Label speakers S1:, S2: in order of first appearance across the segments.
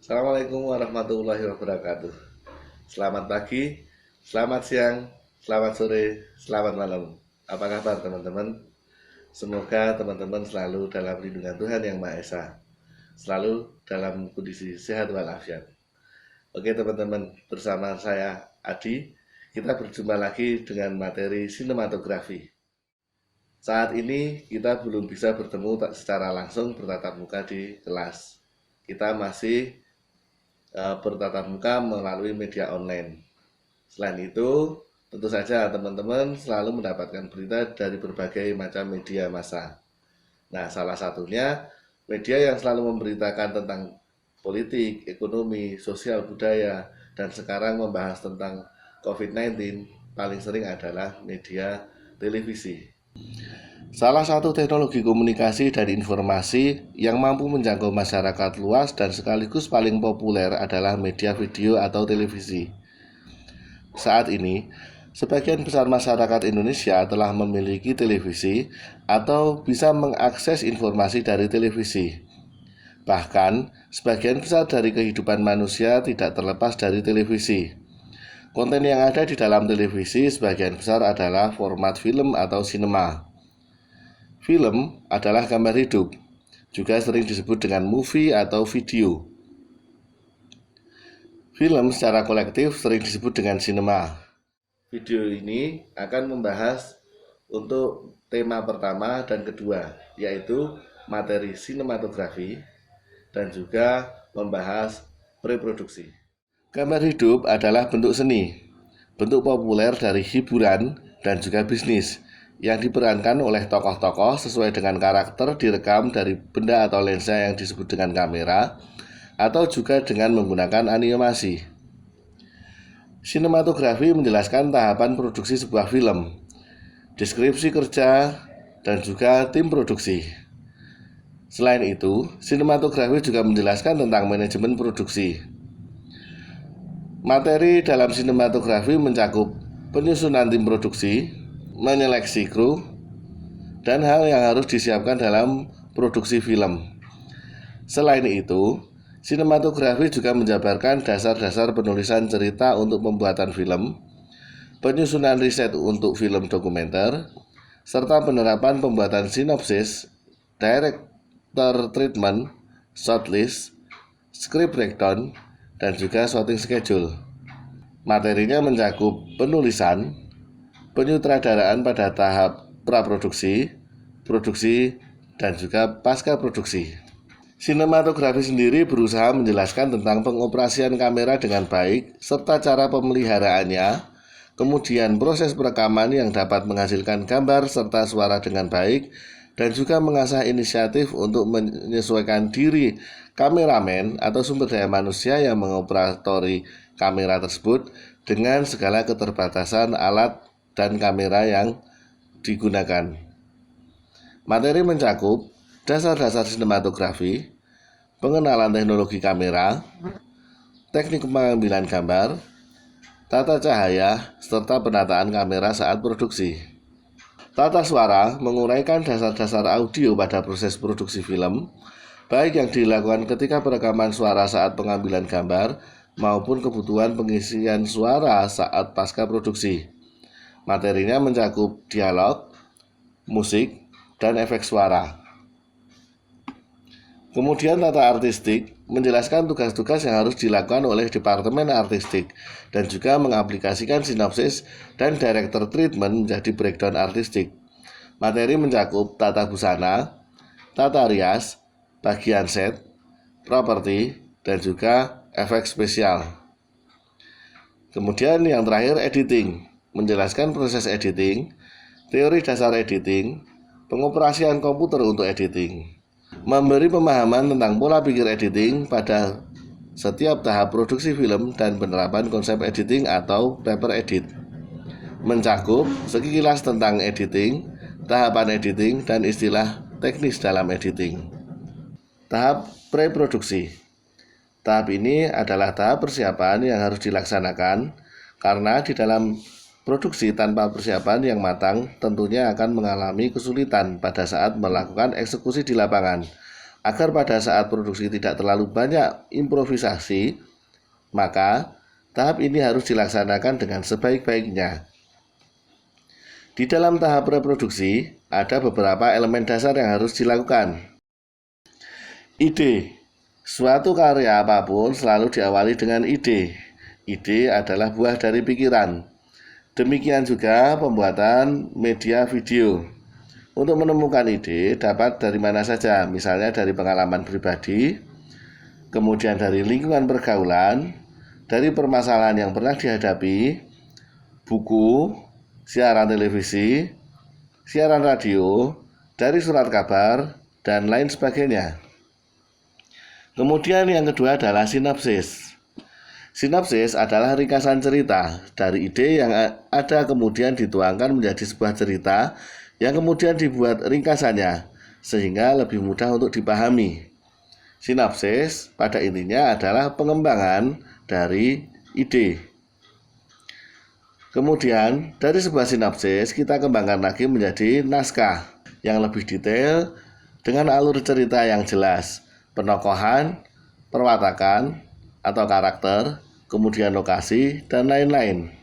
S1: Assalamualaikum warahmatullahi wabarakatuh. Selamat pagi, selamat siang, selamat sore, selamat malam. Apa kabar teman-teman? Semoga teman-teman selalu dalam lindungan Tuhan Yang Maha Esa, selalu dalam kondisi sehat walafiat. Oke teman-teman, bersama saya Adi, kita berjumpa lagi dengan materi sinematografi. Saat ini kita belum bisa bertemu secara langsung bertatap muka di kelas. Kita masih bertatap muka melalui media online. Selain itu, tentu saja teman-teman selalu mendapatkan berita dari berbagai macam media massa. Nah, salah satunya media yang selalu memberitakan tentang politik, ekonomi, sosial, budaya, dan sekarang membahas tentang COVID-19 paling sering adalah media televisi. Salah satu teknologi komunikasi dan informasi yang mampu menjangkau masyarakat luas dan sekaligus paling populer adalah media video atau televisi. Saat ini, sebagian besar masyarakat Indonesia telah memiliki televisi atau bisa mengakses informasi dari televisi. Bahkan, sebagian besar dari kehidupan manusia tidak terlepas dari televisi. Konten yang ada di dalam televisi sebagian besar adalah format film atau sinema. Film adalah gambar hidup, juga sering disebut dengan movie atau video. Film secara kolektif sering disebut dengan sinema. Video ini akan membahas untuk tema pertama dan kedua, yaitu materi sinematografi dan juga membahas preproduksi. Gambar hidup adalah bentuk seni, bentuk populer dari hiburan dan juga bisnis yang diperankan oleh tokoh-tokoh sesuai dengan karakter direkam dari benda atau lensa yang disebut dengan kamera atau juga dengan menggunakan animasi. Sinematografi menjelaskan tahapan produksi sebuah film, deskripsi kerja, dan juga tim produksi. Selain itu, sinematografi juga menjelaskan tentang manajemen produksi. Materi dalam sinematografi mencakup penyusunan tim produksi, menyeleksi kru, dan hal yang harus disiapkan dalam produksi film. Selain itu, sinematografi juga menjabarkan dasar-dasar penulisan cerita untuk pembuatan film, penyusunan riset untuk film dokumenter, serta penerapan pembuatan sinopsis, director treatment, shortlist, script breakdown, dan juga shooting schedule. Materinya mencakup penulisan, penyutradaraan pada tahap praproduksi, produksi, dan juga pasca produksi. Sinematografi sendiri berusaha menjelaskan tentang pengoperasian kamera dengan baik serta cara pemeliharaannya, kemudian proses perekaman yang dapat menghasilkan gambar serta suara dengan baik, dan juga mengasah inisiatif untuk menyesuaikan diri kameramen atau sumber daya manusia yang mengoperatori kamera tersebut dengan segala keterbatasan alat dan kamera yang digunakan. Materi mencakup dasar-dasar sinematografi, pengenalan teknologi kamera, teknik pengambilan gambar, tata cahaya, serta penataan kamera saat produksi. Tata suara menguraikan dasar-dasar audio pada proses produksi film, baik yang dilakukan ketika perekaman suara saat pengambilan gambar maupun kebutuhan pengisian suara saat pasca produksi. Materinya mencakup dialog, musik, dan efek suara. Kemudian tata artistik menjelaskan tugas-tugas yang harus dilakukan oleh departemen artistik dan juga mengaplikasikan sinopsis dan director treatment menjadi breakdown artistik. Materi mencakup tata busana, tata rias, bagian set, properti, dan juga efek spesial. Kemudian yang terakhir editing, menjelaskan proses editing, teori dasar editing, pengoperasian komputer untuk editing, memberi pemahaman tentang pola pikir editing pada setiap tahap produksi film dan penerapan konsep editing atau paper edit. Mencakup sekilas tentang editing, tahapan editing, dan istilah teknis dalam editing. Tahap pre-produksi. Tahap ini adalah tahap persiapan yang harus dilaksanakan karena di dalam produksi tanpa persiapan yang matang tentunya akan mengalami kesulitan pada saat melakukan eksekusi di lapangan. Agar pada saat produksi tidak terlalu banyak improvisasi, maka tahap ini harus dilaksanakan dengan sebaik-baiknya. Di dalam tahap reproduksi, ada beberapa elemen dasar yang harus dilakukan. Ide. Suatu karya apapun selalu diawali dengan ide. Ide adalah buah dari pikiran. Demikian juga pembuatan media video. Untuk menemukan ide dapat dari mana saja, misalnya dari pengalaman pribadi, kemudian dari lingkungan pergaulan, dari permasalahan yang pernah dihadapi, buku, siaran televisi, siaran radio, dari surat kabar, dan lain sebagainya. Kemudian yang kedua adalah sinopsis. Sinopsis adalah ringkasan cerita dari ide yang ada kemudian dituangkan menjadi sebuah cerita yang kemudian dibuat ringkasannya sehingga lebih mudah untuk dipahami. Sinopsis pada intinya adalah pengembangan dari ide. Kemudian dari sebuah sinopsis kita kembangkan lagi menjadi naskah yang lebih detail dengan alur cerita yang jelas, penokohan, perwatakan atau karakter, kemudian lokasi, dan lain-lain.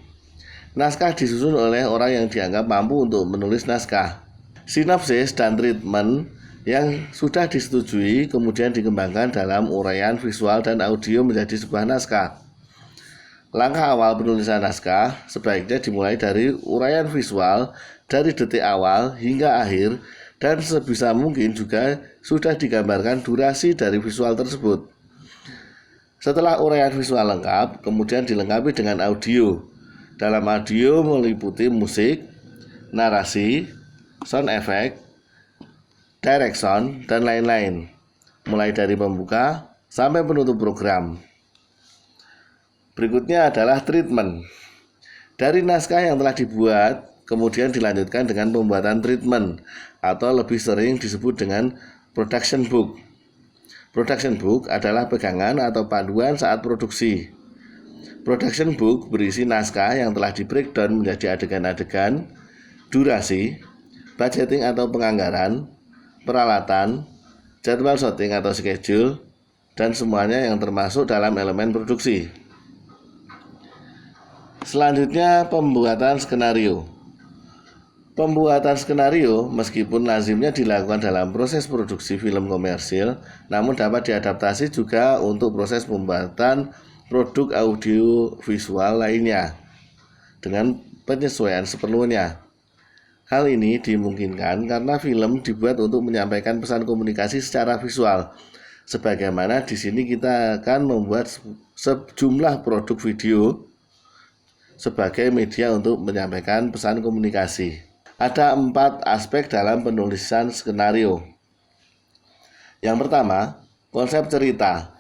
S1: Naskah disusun oleh orang yang dianggap mampu untuk menulis naskah. Sinopsis dan treatment yang sudah disetujui kemudian dikembangkan dalam uraian visual dan audio menjadi sebuah naskah. Langkah awal penulisan naskah sebaiknya dimulai dari uraian visual dari detik awal hingga akhir, dan sebisa mungkin juga sudah digambarkan durasi dari visual tersebut. Setelah uraian visual lengkap, kemudian dilengkapi dengan audio. Dalam audio meliputi musik, narasi, sound effect, direction, dan lain-lain, mulai dari pembuka sampai penutup program. Berikutnya adalah treatment. Dari naskah yang telah dibuat, kemudian dilanjutkan dengan pembuatan treatment, atau lebih sering disebut dengan production book. Production book adalah pegangan atau panduan saat produksi. Production book berisi naskah yang telah di-breakdown menjadi adegan-adegan, durasi, budgeting atau penganggaran, peralatan, jadwal syuting atau schedule, dan semuanya yang termasuk dalam elemen produksi. Selanjutnya, pembuatan skenario. Pembuatan skenario meskipun lazimnya dilakukan dalam proses produksi film komersil, namun dapat diadaptasi juga untuk proses pembuatan produk audio visual lainnya dengan penyesuaian seperlunya. Hal ini dimungkinkan karena film dibuat untuk menyampaikan pesan komunikasi secara visual. Sebagaimana di sini kita akan membuat sejumlah produk video sebagai media untuk menyampaikan pesan komunikasi. Ada 4 aspek dalam penulisan skenario. Yang pertama, konsep cerita.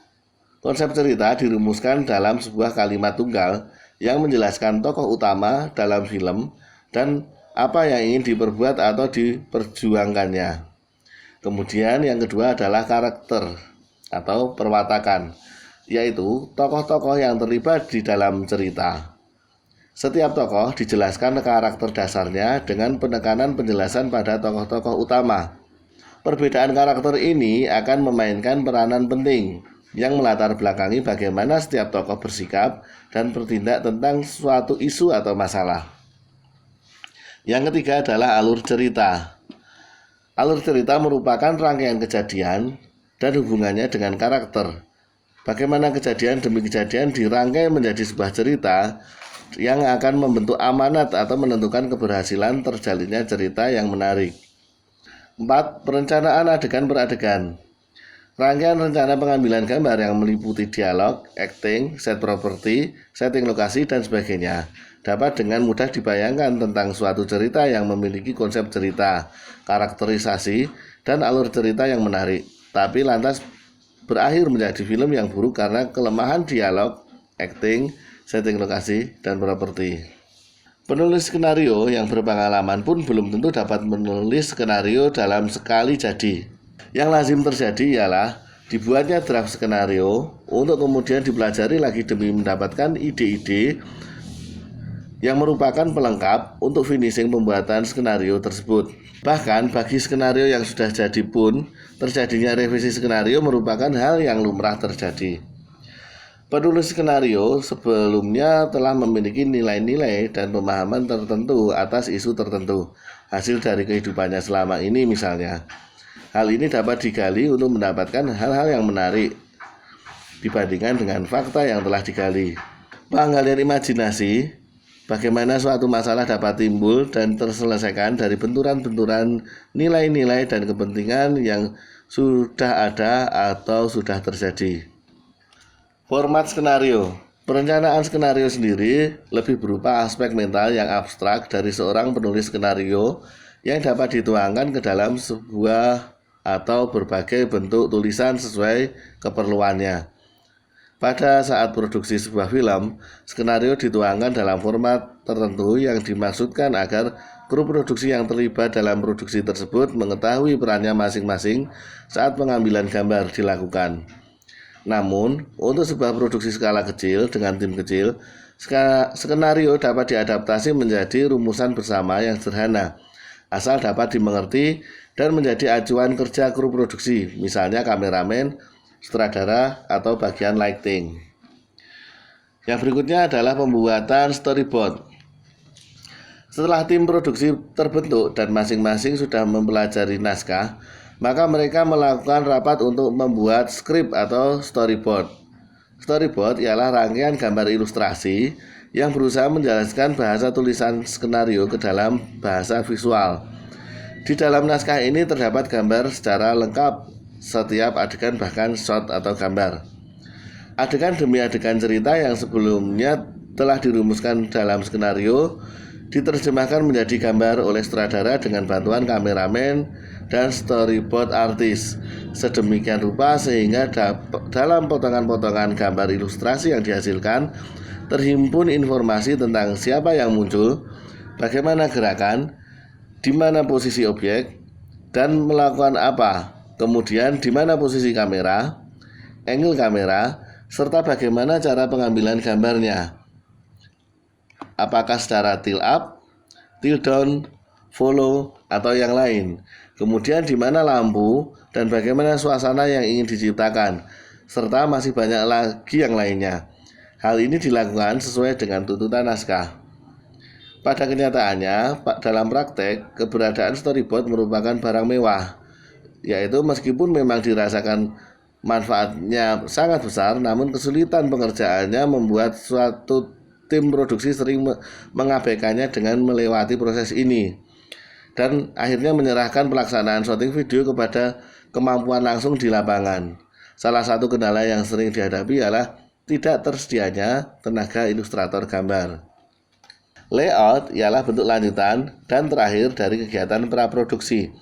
S1: Konsep cerita dirumuskan dalam sebuah kalimat tunggal yang menjelaskan tokoh utama dalam film dan apa yang ingin diperbuat atau diperjuangkannya. Kemudian yang kedua adalah karakter atau perwatakan, yaitu tokoh-tokoh yang terlibat di dalam cerita. Setiap tokoh dijelaskan karakter dasarnya dengan penekanan penjelasan pada tokoh-tokoh utama. Perbedaan karakter ini akan memainkan peranan penting yang melatar belakangi bagaimana setiap tokoh bersikap dan bertindak tentang suatu isu atau masalah. Yang ketiga adalah alur cerita. Alur cerita merupakan rangkaian kejadian dan hubungannya dengan karakter. Bagaimana kejadian demi kejadian dirangkai menjadi sebuah cerita yang akan membentuk amanat atau menentukan keberhasilan terjalinnya cerita yang menarik. 4. Perencanaan adegan per adegan. Rangkaian rencana pengambilan gambar yang meliputi dialog, acting, set properti, setting lokasi, dan sebagainya dapat dengan mudah dibayangkan tentang suatu cerita yang memiliki konsep cerita, karakterisasi, dan alur cerita yang menarik, tapi lantas berakhir menjadi film yang buruk karena kelemahan dialog, acting, setting lokasi, dan properti. Penulis skenario yang berpengalaman pun belum tentu dapat menulis skenario dalam sekali jadi. Yang lazim terjadi ialah dibuatnya draft skenario untuk kemudian dipelajari lagi demi mendapatkan ide-ide yang merupakan pelengkap untuk finishing pembuatan skenario tersebut. Bahkan bagi skenario yang sudah jadi pun, terjadinya revisi skenario merupakan hal yang lumrah terjadi. Penulis skenario sebelumnya telah memiliki nilai-nilai dan pemahaman tertentu atas isu tertentu, hasil dari kehidupannya selama ini misalnya. Hal ini dapat digali untuk mendapatkan hal-hal yang menarik dibandingkan dengan fakta yang telah digali. Penggalian imajinasi, bagaimana suatu masalah dapat timbul dan terselesaikan dari benturan-benturan nilai-nilai dan kepentingan yang sudah ada atau sudah terjadi. Format skenario. Perencanaan skenario sendiri lebih berupa aspek mental yang abstrak dari seorang penulis skenario yang dapat dituangkan ke dalam sebuah atau berbagai bentuk tulisan sesuai keperluannya. Pada saat produksi sebuah film, skenario dituangkan dalam format tertentu yang dimaksudkan agar kru produksi yang terlibat dalam produksi tersebut mengetahui perannya masing-masing saat pengambilan gambar dilakukan. Namun, untuk sebuah produksi skala kecil dengan tim kecil, skenario dapat diadaptasi menjadi rumusan bersama yang sederhana, asal dapat dimengerti dan menjadi acuan kerja kru produksi, misalnya kameramen, sutradara, atau bagian lighting. Yang berikutnya adalah pembuatan storyboard. Setelah tim produksi terbentuk dan masing-masing sudah mempelajari naskah, maka mereka melakukan rapat untuk membuat skrip atau storyboard. Storyboard ialah rangkaian gambar ilustrasi yang berusaha menjelaskan bahasa tulisan skenario ke dalam bahasa visual. Di dalam naskah ini terdapat gambar secara lengkap setiap adegan, bahkan shot atau gambar. Adegan demi adegan cerita yang sebelumnya telah dirumuskan dalam skenario diterjemahkan menjadi gambar oleh sutradara dengan bantuan kameramen dan storyboard artis sedemikian rupa sehingga dalam potongan-potongan gambar ilustrasi yang dihasilkan terhimpun informasi tentang siapa yang muncul, bagaimana gerakan, di mana posisi objek, dan melakukan apa, kemudian di mana posisi kamera, angle kamera, serta bagaimana cara pengambilan gambarnya. Apakah secara tilt up, tilt down, follow, atau yang lain. Kemudian di mana lampu dan bagaimana suasana yang ingin diciptakan, serta masih banyak lagi yang lainnya. Hal ini dilakukan sesuai dengan tuntutan naskah. Pada kenyataannya, dalam praktek, keberadaan storyboard merupakan barang mewah, yaitu meskipun memang dirasakan manfaatnya sangat besar, namun kesulitan pengerjaannya membuat suatu tim produksi sering mengabaikannya dengan melewati proses ini dan akhirnya menyerahkan pelaksanaan syuting video kepada kemampuan langsung di lapangan. Salah satu kendala yang sering dihadapi ialah tidak tersedianya tenaga ilustrator gambar. Layout ialah bentuk lanjutan dan terakhir dari kegiatan praproduksi.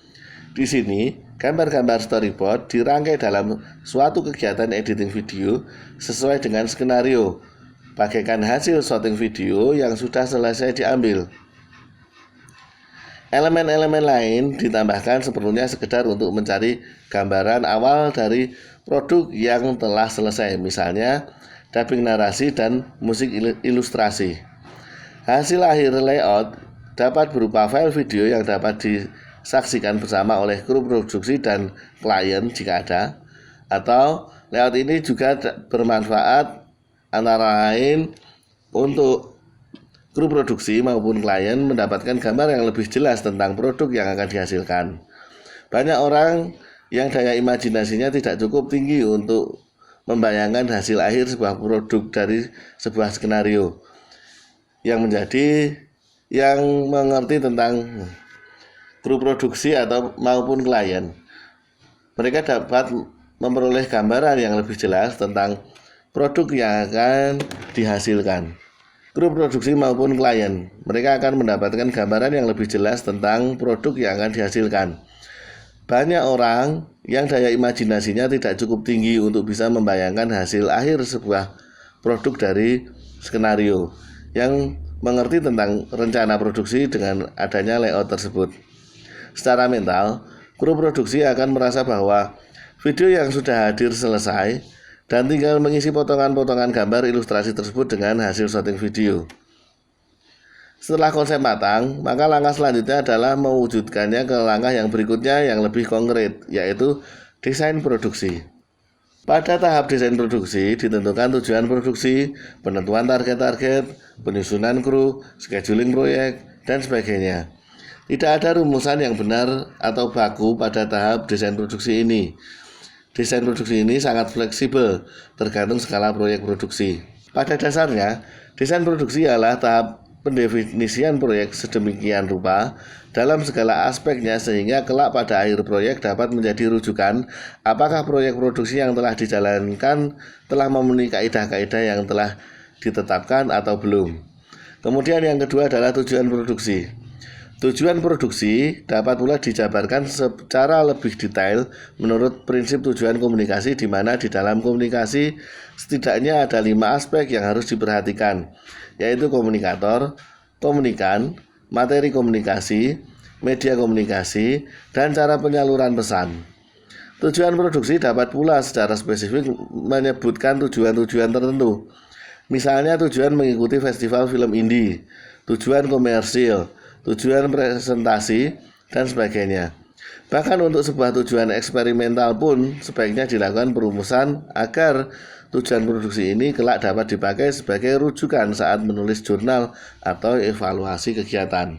S1: Di sini, gambar-gambar storyboard dirangkai dalam suatu kegiatan editing video sesuai dengan skenario, bagaikan hasil syuting video yang sudah selesai diambil. Elemen-elemen lain ditambahkan seperlunya sekedar untuk mencari gambaran awal dari produk yang telah selesai, misalnya dubbing narasi dan musik ilustrasi. Hasil akhir layout dapat berupa file video yang dapat disaksikan bersama oleh kru produksi dan klien jika ada, atau layout ini juga bermanfaat antara lain untuk kru produksi maupun klien mendapatkan gambar yang lebih jelas tentang produk yang akan dihasilkan. Banyak orang yang daya imajinasinya tidak cukup tinggi untuk membayangkan hasil akhir sebuah produk dari sebuah skenario yang mengerti tentang kru produksi atau maupun klien. Mereka dapat memperoleh gambaran yang lebih jelas tentang produk yang akan dihasilkan. Kru produksi maupun klien, mereka akan mendapatkan gambaran yang lebih jelas tentang produk yang akan dihasilkan. Banyak orang yang daya imajinasinya tidak cukup tinggi untuk bisa membayangkan hasil akhir sebuah produk dari skenario yang mengerti tentang rencana produksi dengan adanya layout tersebut. Secara mental, kru produksi akan merasa bahwa video yang sudah hadir selesai dan tinggal mengisi potongan-potongan gambar ilustrasi tersebut dengan hasil syuting video. Setelah konsep matang, maka langkah selanjutnya adalah mewujudkannya ke langkah yang berikutnya yang lebih konkret, yaitu desain produksi. Pada tahap desain produksi, ditentukan tujuan produksi, penentuan target-target, penyusunan kru, scheduling proyek, dan sebagainya. Tidak ada rumusan yang benar atau baku pada tahap desain produksi ini. Desain produksi ini sangat fleksibel, tergantung skala proyek produksi. Pada dasarnya, desain produksi adalah tahap pendefinisian proyek sedemikian rupa dalam segala aspeknya sehingga kelak pada akhir proyek dapat menjadi rujukan apakah proyek produksi yang telah dijalankan telah memenuhi kaidah-kaidah yang telah ditetapkan atau belum. Kemudian yang kedua adalah tujuan produksi. Tujuan produksi dapat pula dijabarkan secara lebih detail menurut prinsip tujuan komunikasi, di mana di dalam komunikasi setidaknya ada 5 aspek yang harus diperhatikan, yaitu komunikator, komunikan, materi komunikasi, media komunikasi, dan cara penyaluran pesan. Tujuan produksi dapat pula secara spesifik menyebutkan tujuan-tujuan tertentu. Misalnya tujuan mengikuti festival film indie, tujuan komersil, tujuan presentasi, dan sebagainya. Bahkan untuk sebuah tujuan eksperimental pun sebaiknya dilakukan perumusan agar tujuan produksi ini kelak dapat dipakai sebagai rujukan saat menulis jurnal atau evaluasi kegiatan.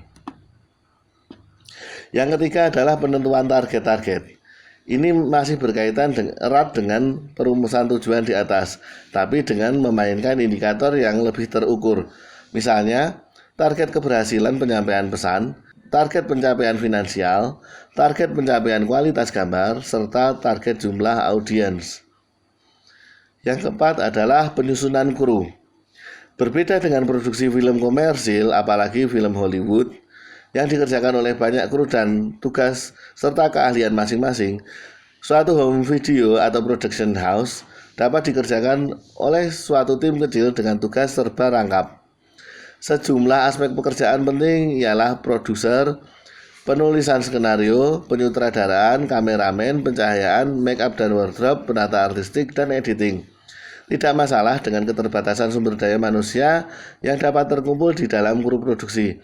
S1: Yang ketiga adalah penentuan target-target. Ini masih berkaitan erat dengan perumusan tujuan di atas, tapi dengan memainkan indikator yang lebih terukur. Misalnya, target keberhasilan penyampaian pesan, target pencapaian finansial, target pencapaian kualitas gambar, serta target jumlah audiens. Yang keempat adalah penyusunan kru. Berbeda dengan produksi film komersil, apalagi film Hollywood, yang dikerjakan oleh banyak kru dan tugas serta keahlian masing-masing, suatu home video atau production house dapat dikerjakan oleh suatu tim kecil dengan tugas serba rangkap. Sejumlah aspek pekerjaan penting ialah produser, penulisan skenario, penyutradaraan, kameramen, pencahayaan, make up dan wardrobe, penata artistik, dan editing. Tidak masalah dengan keterbatasan sumber daya manusia yang dapat terkumpul di dalam kru produksi.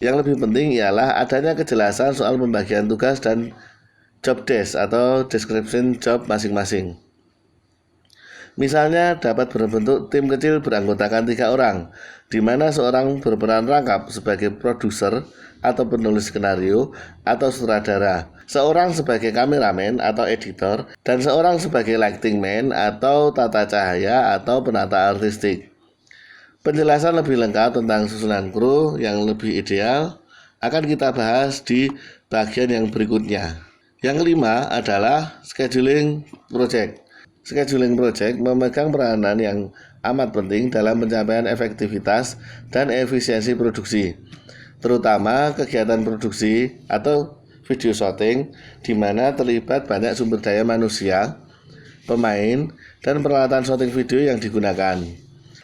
S1: Yang lebih penting ialah adanya kejelasan soal pembagian tugas dan job desk atau description job masing-masing. Misalnya dapat berbentuk tim kecil beranggotakan 3 orang, di mana seorang berperan rangkap sebagai produser atau penulis skenario atau sutradara, seorang sebagai kameramen atau editor, dan seorang sebagai lighting man atau tata cahaya atau penata artistik. Penjelasan lebih lengkap tentang susunan kru yang lebih ideal akan kita bahas di bagian yang berikutnya. Yang kelima adalah scheduling project. Scheduling project memegang peranan yang amat penting dalam pencapaian efektivitas dan efisiensi produksi, terutama kegiatan produksi atau video shooting di mana terlibat banyak sumber daya manusia, pemain, dan peralatan shooting video yang digunakan.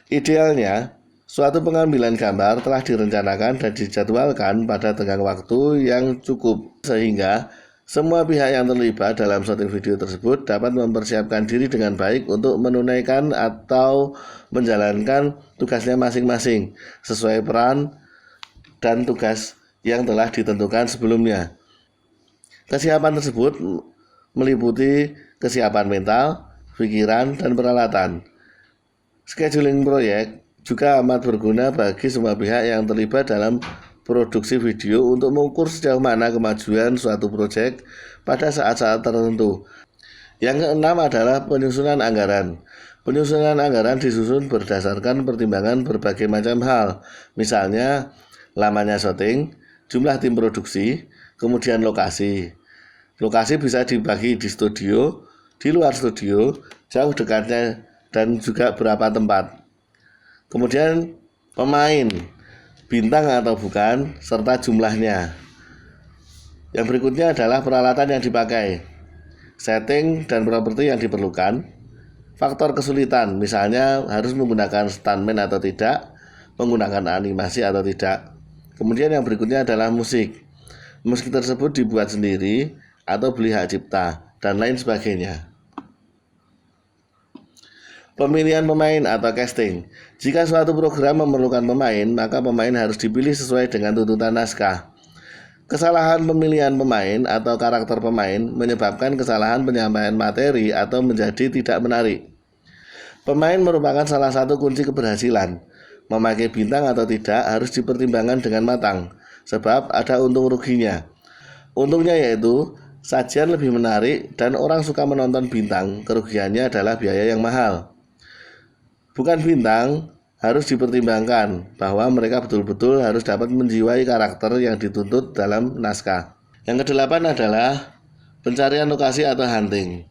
S1: Idealnya, suatu pengambilan gambar telah direncanakan dan dijadwalkan pada tenggang waktu yang cukup sehingga semua pihak yang terlibat dalam shooting video tersebut dapat mempersiapkan diri dengan baik untuk menunaikan atau menjalankan tugasnya masing-masing sesuai peran dan tugas yang telah ditentukan sebelumnya. Kesiapan tersebut meliputi kesiapan mental, pikiran, dan peralatan. Scheduling proyek juga amat berguna bagi semua pihak yang terlibat dalam produksi video untuk mengukur sejauh mana kemajuan suatu proyek pada saat-saat tertentu. Yang keenam adalah penyusunan anggaran. Penyusunan anggaran disusun berdasarkan pertimbangan berbagai macam hal, misalnya lamanya syuting, jumlah tim produksi, kemudian lokasi. Lokasi bisa dibagi di studio, di luar studio, jauh dekatnya, dan juga berapa tempat. Kemudian pemain, bintang atau bukan, serta jumlahnya. Yang berikutnya adalah peralatan yang dipakai, setting dan properti yang diperlukan, faktor kesulitan, misalnya harus menggunakan stuntman atau tidak, menggunakan animasi atau tidak. Kemudian yang berikutnya adalah musik. Musik tersebut dibuat sendiri atau beli hak cipta, dan lain sebagainya. Pemilihan pemain atau casting. Jika suatu program memerlukan pemain, maka pemain harus dipilih sesuai dengan tuntutan naskah. Kesalahan pemilihan pemain atau karakter pemain menyebabkan kesalahan penyampaian materi atau menjadi tidak menarik. Pemain merupakan salah satu kunci keberhasilan. Memakai bintang atau tidak harus dipertimbangkan dengan matang, sebab ada untung ruginya. Untungnya yaitu sajian lebih menarik dan orang suka menonton bintang. Kerugiannya adalah biaya yang mahal. Bukan bintang, harus dipertimbangkan bahwa mereka betul-betul harus dapat menjiwai karakter yang dituntut dalam naskah. Yang kedelapan adalah pencarian lokasi atau hunting.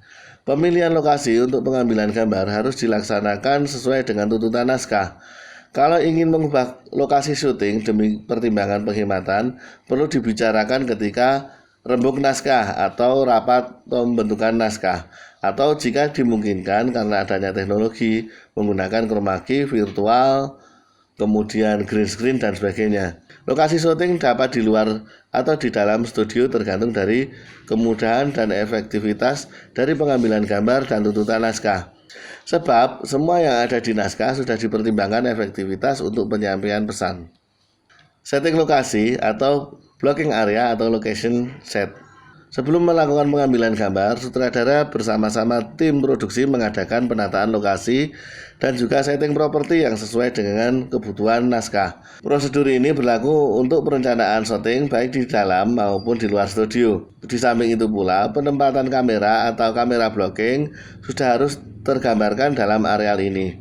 S1: Pemilihan lokasi untuk pengambilan gambar harus dilaksanakan sesuai dengan tuntutan naskah. Kalau ingin mengubah lokasi syuting demi pertimbangan penghematan, perlu dibicarakan ketika rembuk naskah atau rapat pembentukan naskah, atau jika dimungkinkan karena adanya teknologi menggunakan chroma key virtual, kemudian green screen dan sebagainya. Lokasi syuting dapat di luar atau di dalam studio tergantung dari kemudahan dan efektivitas dari pengambilan gambar dan tuntutan naskah. Sebab semua yang ada di naskah sudah dipertimbangkan efektivitas untuk penyampaian pesan. Setting lokasi atau blocking area atau location set. Sebelum melakukan pengambilan gambar, sutradara bersama-sama tim produksi mengadakan penataan lokasi dan juga setting properti yang sesuai dengan kebutuhan naskah. Prosedur ini berlaku untuk perencanaan syuting baik di dalam maupun di luar studio. Di samping itu pula, penempatan kamera atau kamera blocking sudah harus tergambarkan dalam areal ini.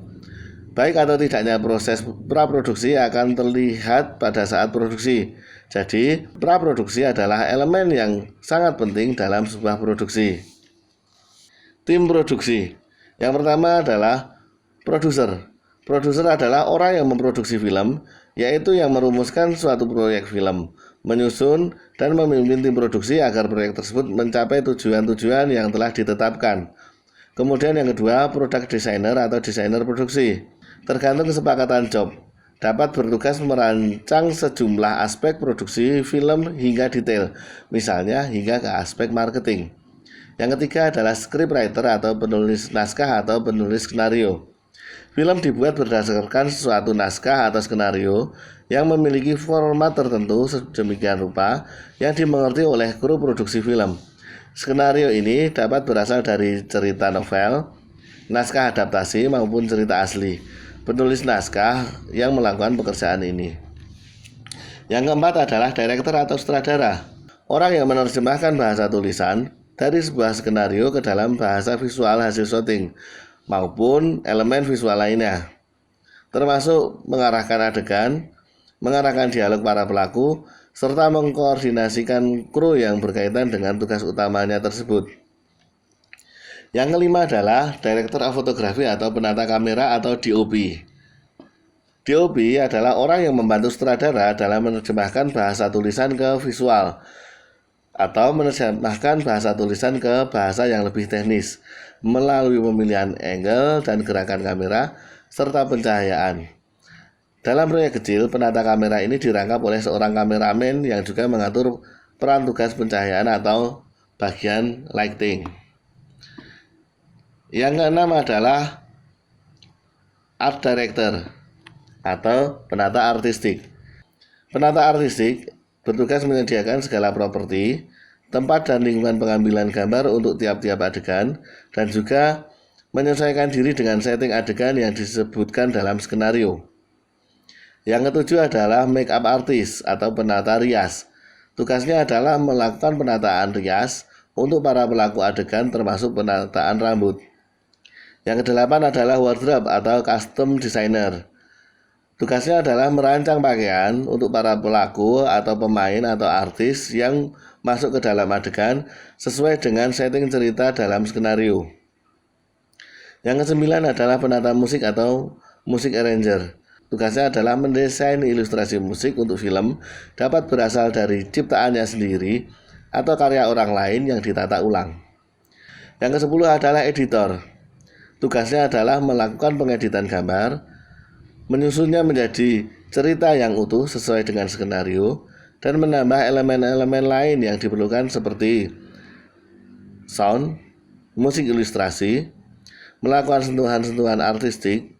S1: Baik atau tidaknya proses praproduksi akan terlihat pada saat produksi. Jadi, praproduksi adalah elemen yang sangat penting dalam sebuah produksi. Tim produksi. Yang pertama adalah produser. Produser adalah orang yang memproduksi film, yaitu yang merumuskan suatu proyek film, menyusun dan memimpin tim produksi agar proyek tersebut mencapai tujuan-tujuan yang telah ditetapkan. Kemudian yang kedua, product designer atau desainer produksi. Tergantung kesepakatan job, dapat bertugas merancang sejumlah aspek produksi film hingga detail, misalnya hingga ke aspek marketing. Yang ketiga adalah scriptwriter atau penulis naskah atau penulis skenario. Film dibuat berdasarkan suatu naskah atau skenario yang memiliki format tertentu sedemikian rupa yang dimengerti oleh kru produksi film. Skenario ini dapat berasal dari cerita novel, naskah adaptasi maupun cerita asli. Penulis naskah yang melakukan pekerjaan ini. Yang keempat adalah director atau sutradara, orang yang menerjemahkan bahasa tulisan dari sebuah skenario ke dalam bahasa visual hasil syuting maupun elemen visual lainnya, termasuk mengarahkan adegan, mengarahkan dialog para pelaku, serta mengkoordinasikan kru yang berkaitan dengan tugas utamanya tersebut. Yang kelima adalah Director of Photography atau penata kamera atau DOP. DOP adalah orang yang membantu sutradara dalam menerjemahkan bahasa tulisan ke visual atau menerjemahkan bahasa tulisan ke bahasa yang lebih teknis melalui pemilihan angle dan gerakan kamera serta pencahayaan. Dalam proyek kecil, penata kamera ini dirangkap oleh seorang kameramen yang juga mengatur peran tugas pencahayaan atau bagian lighting. Yang keenam adalah art director atau penata artistik. Penata artistik bertugas menyediakan segala properti, tempat dan lingkungan pengambilan gambar untuk tiap-tiap adegan, dan juga menyesuaikan diri dengan setting adegan yang disebutkan dalam skenario. Yang ketujuh adalah make up artist atau penata rias. Tugasnya adalah melakukan penataan rias untuk para pelaku adegan termasuk penataan rambut. Yang kedelapan adalah wardrobe atau custom designer. Tugasnya adalah merancang pakaian untuk para pelaku atau pemain atau artis yang masuk ke dalam adegan sesuai dengan setting cerita dalam skenario. Yang kesembilan adalah penata musik atau music arranger. Tugasnya adalah mendesain ilustrasi musik untuk film, dapat berasal dari ciptaannya sendiri atau karya orang lain yang ditata ulang. Yang kesepuluh adalah editor. Tugasnya adalah melakukan pengeditan gambar, menyusunnya menjadi cerita yang utuh sesuai dengan skenario, dan menambah elemen-elemen lain yang diperlukan seperti sound, musik ilustrasi, melakukan sentuhan-sentuhan artistik,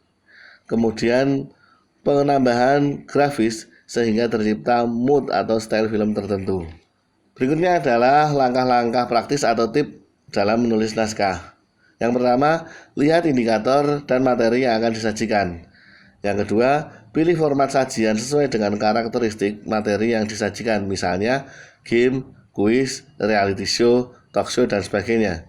S1: kemudian penambahan grafis sehingga tercipta mood atau style film tertentu. Berikutnya adalah langkah-langkah praktis atau tip dalam menulis naskah. Yang pertama, lihat indikator dan materi yang akan disajikan. Yang kedua, pilih format sajian sesuai dengan karakteristik materi yang disajikan, misalnya game, kuis, reality show, talk show, dan sebagainya.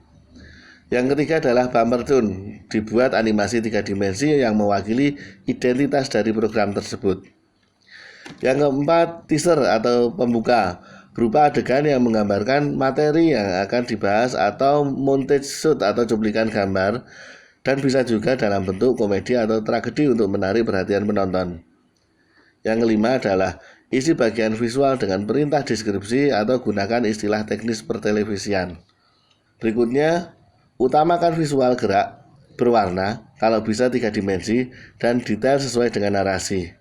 S1: Yang ketiga adalah bumper tune, dibuat animasi 3 dimensi yang mewakili identitas dari program tersebut. Yang keempat, teaser atau pembuka, berupa adegan yang menggambarkan materi yang akan dibahas atau montage shoot atau cuplikan gambar, dan bisa juga dalam bentuk komedi atau tragedi untuk menarik perhatian penonton. Yang kelima adalah isi bagian visual dengan perintah deskripsi atau gunakan istilah teknis pertelevisian. Berikutnya, utamakan visual gerak, berwarna, kalau bisa 3 dimensi, dan detail sesuai dengan narasi.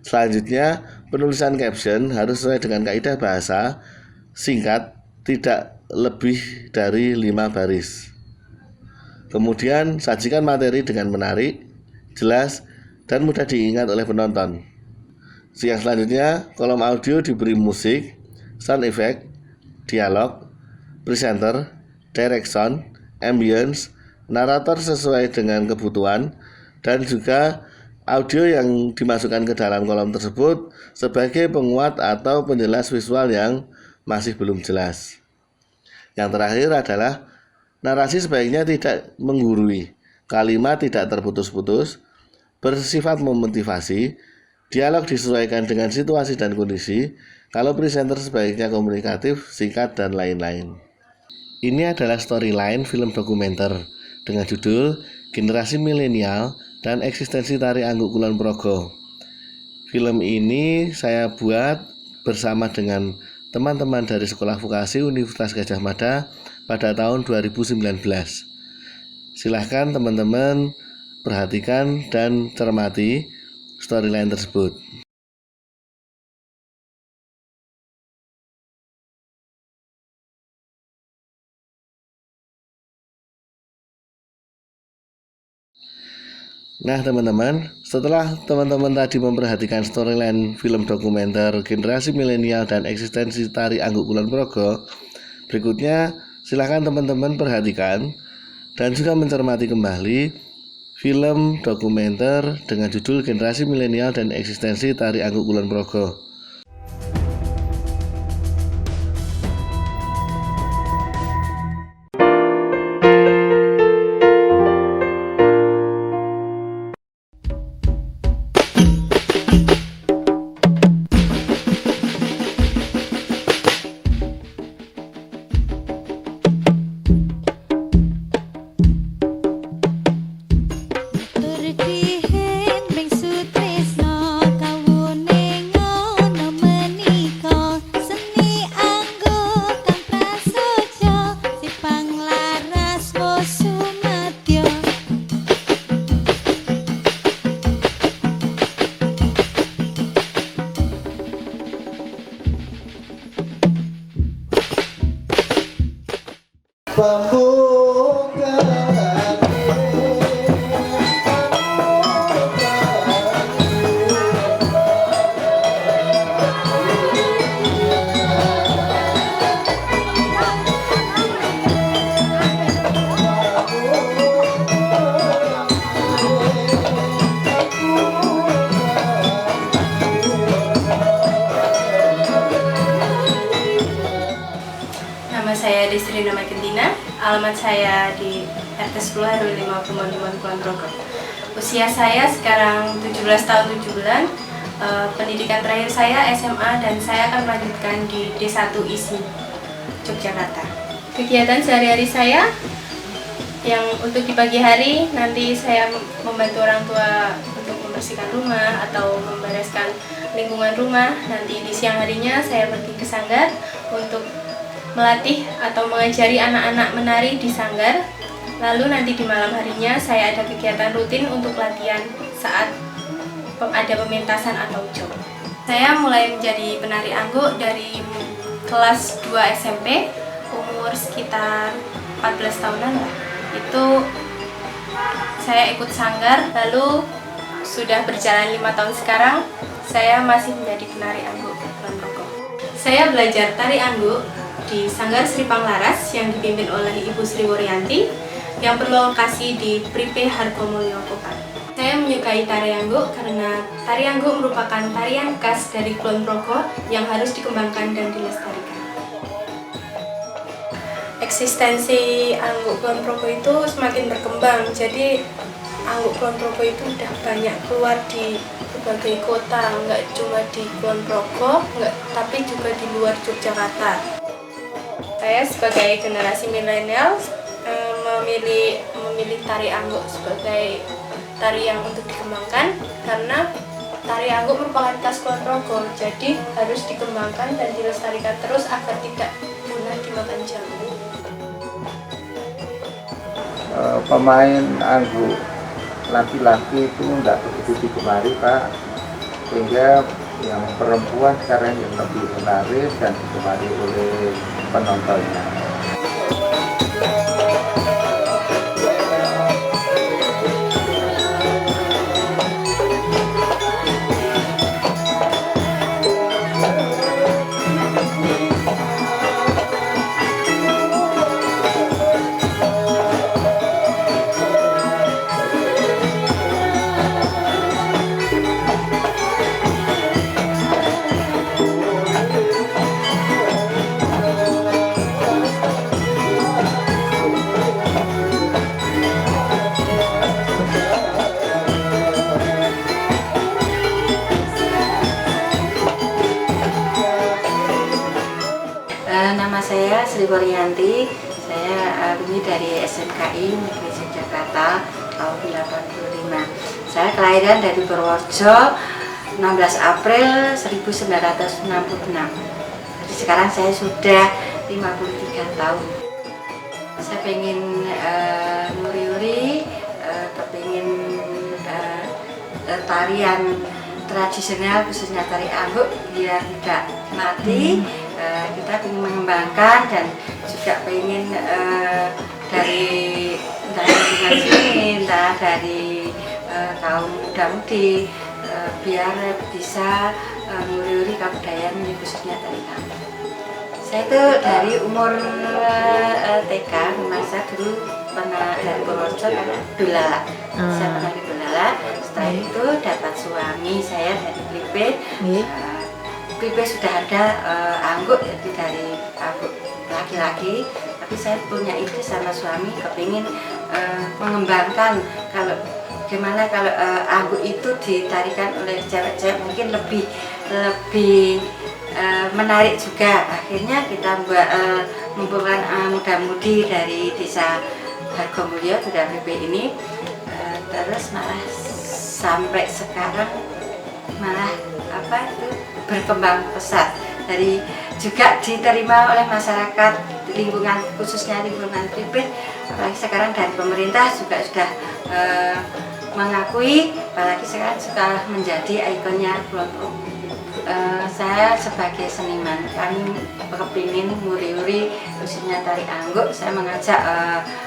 S1: Selanjutnya, penulisan caption harus sesuai dengan kaidah bahasa, singkat, tidak lebih dari 5 baris. Kemudian, sajikan materi dengan menarik, jelas, dan mudah diingat oleh penonton. Yang selanjutnya, kolom audio diberi musik, sound effect, dialog, presenter, direction, ambience, narator sesuai dengan kebutuhan, dan juga audio yang dimasukkan ke dalam kolom tersebut sebagai penguat atau penjelas visual yang masih belum jelas. Yang terakhir adalah narasi sebaiknya tidak menggurui, kalimat tidak terputus-putus, bersifat memotivasi, dialog disesuaikan dengan situasi dan kondisi, kalau presenter sebaiknya komunikatif, singkat, dan lain-lain. Ini adalah storyline film dokumenter dengan judul Generasi Milenial dan Eksistensi Tari Angguk Kulon Progo. Film ini saya buat bersama dengan teman-teman dari Sekolah Vokasi Universitas Gadjah Mada pada tahun 2019. Silahkan teman-teman perhatikan dan cermati storyline tersebut. Nah teman-teman, setelah teman-teman tadi memperhatikan storyline film dokumenter Generasi Milenial dan Eksistensi Tari Angguk Kulon Progo, berikutnya silakan teman-teman perhatikan dan juga mencermati kembali film dokumenter dengan judul Generasi Milenial dan Eksistensi Tari Angguk Kulon Progo.
S2: Saya Destri Nama Kentina, alamat saya di RT 10 RW 5 Pemanduan Kulon Progo. Usia saya sekarang 17 tahun 7 bulan. Pendidikan terakhir saya SMA dan saya akan melanjutkan di D1 ISI, Yogyakarta. Kegiatan sehari-hari saya yang untuk di pagi hari nanti saya membantu orang tua untuk membersihkan rumah atau membereskan lingkungan rumah. Nanti di siang harinya saya pergi ke sanggar untuk melatih atau mengajari anak-anak menari di sanggar. Lalu nanti di malam harinya saya ada kegiatan rutin untuk latihan saat ada pementasan atau job. Saya mulai menjadi penari angguk dari kelas 2 SMP, umur sekitar 14 tahunan lah. Itu Saya ikut sanggar, lalu sudah berjalan 5 tahun sekarang, saya masih menjadi penari angguk Kulon Progo. Saya belajar tari angguk di Sanggar Sri Panglaras yang dipimpin oleh Ibu Sri Woryanti yang berlokasi di Pripe Hargomulyo Kupang. Saya menyukai tari angguk karena tari angguk merupakan tarian khas dari Kulon Progo yang harus dikembangkan dan dilestarikan. Eksistensi angguk Kulon Progo itu semakin berkembang, jadi angguk Kulon Progo itu udah banyak keluar di berbagai kota, nggak cuma di Kulon Progo, tapi juga di luar Yogyakarta. Saya sebagai generasi milenial memilih tari angguk sebagai tari yang untuk dikembangkan karena tari angguk merupakan khas Kulon Progo, jadi harus dikembangkan dan dilestarikan terus agar tidak punah dimakan jamu.
S3: Pemain angguk laki-laki itu tidak begitu digemari, Pak, sehingga yang perempuan sekarang yang lebih menarik dan digemari oleh penontonnya.
S4: Nama saya Sri Woryanti, saya alumni dari SMKI Negeri Yogyakarta tahun 85. Saya kelahiran dari Purworejo 16 April 1966. Jadi sekarang saya sudah 53 tahun. Saya pengen nguri-uri, kepingin tarian tradisional khususnya tari angguk biar tidak mati. Kita ingin mengembangkan dan juga ingin dari lingkungan sini, dari kaum muda-mudi biar bisa nguri-uri kebudayaan ini khususnya tari angguk. Saya itu dari umur TK, masa dulu pernah dari Purworejo Dolala. Saya pernah di Dolala. Setelah itu dapat suami saya dari Pripe. Pripe sudah ada angguk, jadi dari angguk laki-laki, tapi saya punya ide sama suami kepingin mengembangkan kalau gimana kalau angguk itu ditarikan oleh cewek-cewek mungkin lebih menarik juga. Akhirnya kita mengumpulkan muda-mudi dari desa Hargomulyo sudah Pripe ini, terus malah sampai sekarang malah berkembang pesat, dari juga diterima oleh masyarakat lingkungan, khususnya lingkungan Pripe, apalagi sekarang dari pemerintah juga sudah mengakui, apalagi sekarang sudah menjadi ikonnya Kulon Progo. Saya sebagai seniman, kami kepingin nguri-uri khususnya tari angguk. Saya mengajak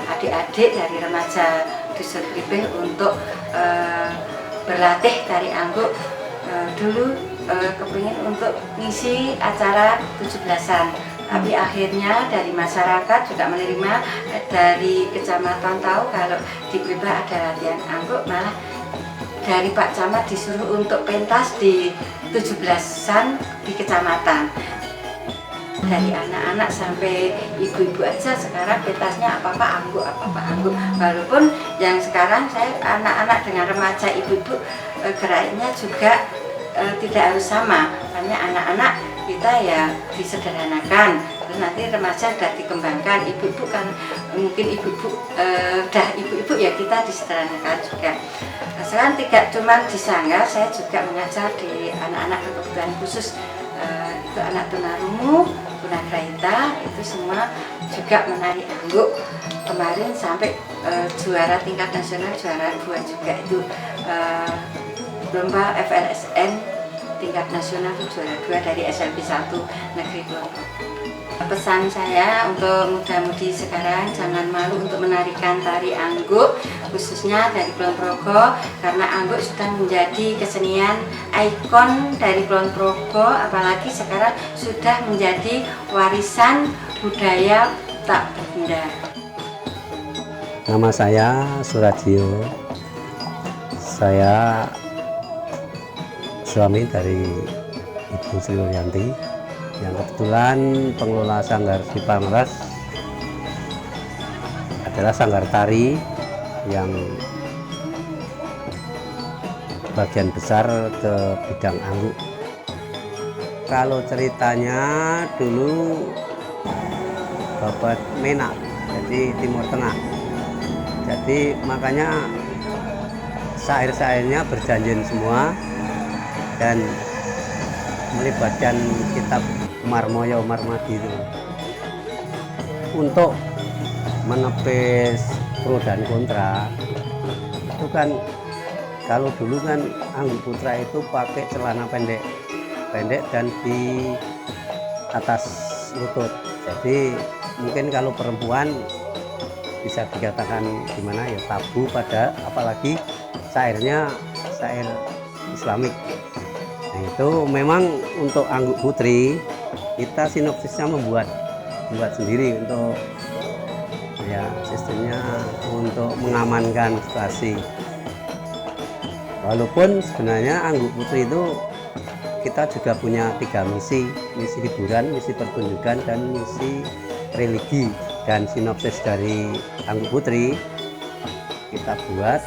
S4: adik-adik dari remaja dusun Pripe untuk berlatih tari angguk. Dulu kepingin untuk ngisi acara 17-an, tapi akhirnya dari masyarakat juga menerima, dari kecamatan tahu kalau di Pripe ada latihan angguk, malah dari Pak Camat disuruh untuk pentas di 17-an di kecamatan. Dari anak-anak sampai ibu-ibu aja sekarang pentasnya apa-apa angguk, walaupun yang sekarang saya anak-anak dengan remaja ibu-ibu geraknya juga tidak harus sama, karena anak-anak kita ya disederhanakan, terus nanti remaja sudah dikembangkan, ibu-ibu kan mungkin ibu-ibu ibu-ibu ya kita disederhanakan juga. Sekarang tidak cuma di sanggar, saya juga mengajar di anak-anak berkebutuhan khusus, itu anak tunarungu, tunagrahita, itu semua juga menari angguk. Kemarin sampai juara tingkat nasional, juara 2 juga itu lomba FLSN tingkat nasional, itu juara 2 dari SLB 1 Negeri Kulon Progo. Pesan saya untuk muda-mudi sekarang, jangan malu untuk menarikan tari angguk, khususnya dari Kulon Progo, karena angguk sudah menjadi kesenian ikon dari Kulon Progo, apalagi sekarang sudah menjadi warisan budaya tak benda.
S5: Nama saya Suratio. Saya suami dari Ibu Sri Wuryanti yang kebetulan pengelola Sanggar Sripang Laras adalah sanggar tari yang bagian besar ke bidang angguk. Kalau ceritanya dulu Babat Menak, jadi Timur Tengah. Jadi makanya syair-syairnya berjanjin semua dan melibatkan kitab Umar Moyo, Umar Madi itu untuk menepis pro dan kontra. Itu kan kalau dulu kan Angguk Putra itu pakai celana pendek dan di atas lutut. Jadi mungkin kalau perempuan bisa dikatakan gimana ya, tabu, pada apalagi syairnya syair Islamik. Nah, itu memang untuk Angguk Putri kita sinopsisnya membuat sendiri untuk ya sistemnya untuk mengamankan situasi. Walaupun sebenarnya Angguk Putri itu kita juga punya 3 misi hiburan, misi pertunjukan, dan misi religi. Dan sinopsis dari Angguk Putri kita buat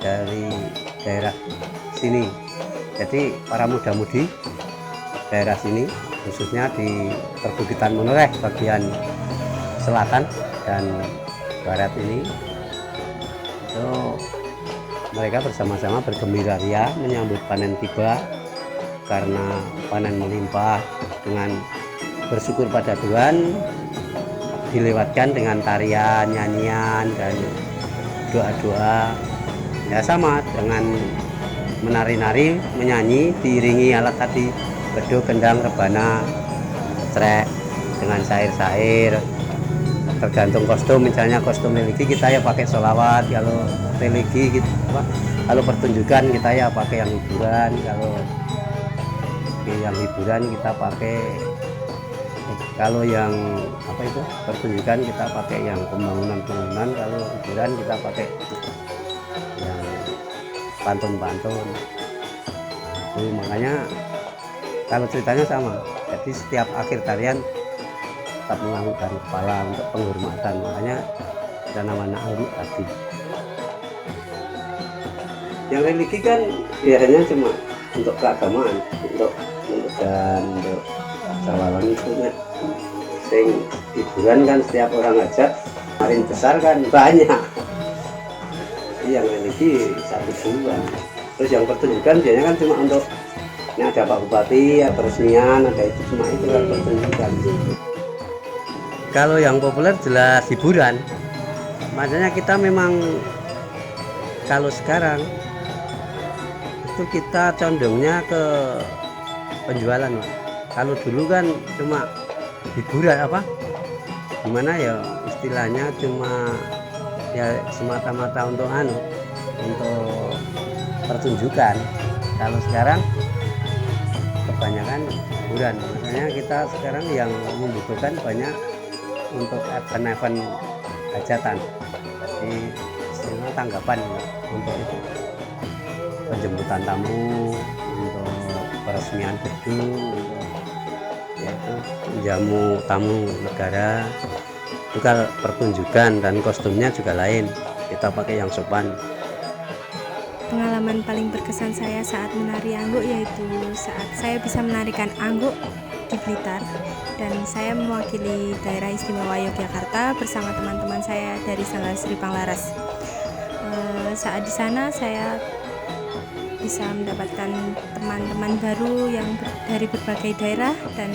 S5: dari daerah sini. Jadi para muda-mudi daerah sini, khususnya di perbukitan Menoreh bagian selatan dan barat ini, itu mereka bersama-sama bergembira ria menyambut panen tiba, karena panen melimpah, dengan bersyukur pada Tuhan, dilewatkan dengan tarian, nyanyian, dan doa-doa. Ya sama dengan menari-nari, menyanyi, diiringi alat tadi, beduk, kendang, rebana, trek, dengan syair-syair. Tergantung kostum, misalnya kostum religi kita ya pakai sholawat, kalau religi gitu, kalau pertunjukan kita ya pakai yang hiburan, kalau yang hiburan kita pakai, kalau yang apa itu pertunjukan kita pakai yang pembangunan, kalau hiburan kita pakai yang pantun-pantun. Itu makanya kalau ceritanya sama, jadi setiap akhir tarian tetap menganggukkan kepala untuk penghormatan, makanya ada nama Angguk tadi. Yang religi kan biasanya cuma untuk keagamaan, untuk untuk sawalan itu kan. Sing hiburan kan setiap orang ngajak, marin besar kan banyak. Jadi yang religi 1-2. Terus yang pertunjukan biasanya kan cuma untuk ini ada Pak Bupati, ada peresmian, ada itu, cuma itu kan pertunjukan. Kalau yang populer jelas hiburan. Makanya kita memang kalau sekarang itu kita condongnya ke penjualan. Kalau dulu kan cuma hiburan, apa gimana ya istilahnya, cuma ya semata-mata untuk untuk pertunjukan. Kalau sekarang kebanyakan hiburan, makanya kita sekarang yang membutuhkan banyak untuk event-event hajatan, jadi istilah tanggapan untuk itu, penjemputan tamu, untuk peresmian gedung, untuk yaitu menjamu tamu negara. Itu kan pertunjukan, dan kostumnya juga lain, kita pakai yang sopan.
S2: Pengalaman paling berkesan saya saat menari angguk yaitu saat saya bisa menarikan angguk di Blitar, dan saya mewakili daerah istimewa Yogyakarta bersama teman-teman saya dari Sanggar Sripang Laras. Saat di sana saya bisa mendapatkan teman-teman baru yang dari berbagai daerah, dan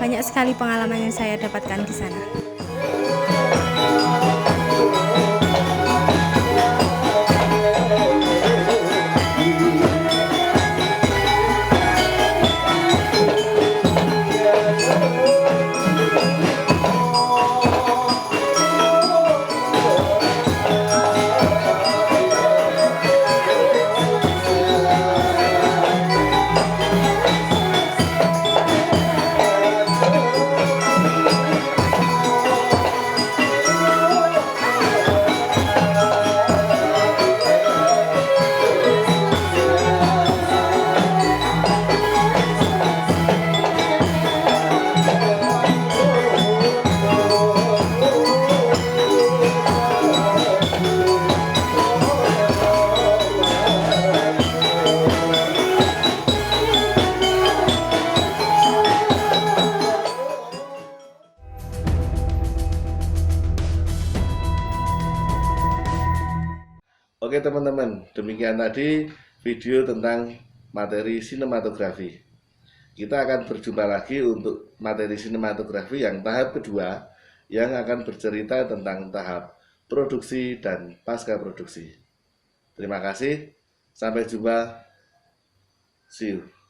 S2: banyak sekali pengalaman yang saya dapatkan di sana.
S1: Oke teman-teman, demikian tadi video tentang materi sinematografi. Kita akan berjumpa lagi untuk materi sinematografi yang tahap kedua, yang akan bercerita tentang tahap produksi dan pasca produksi. Terima kasih, sampai jumpa, see you.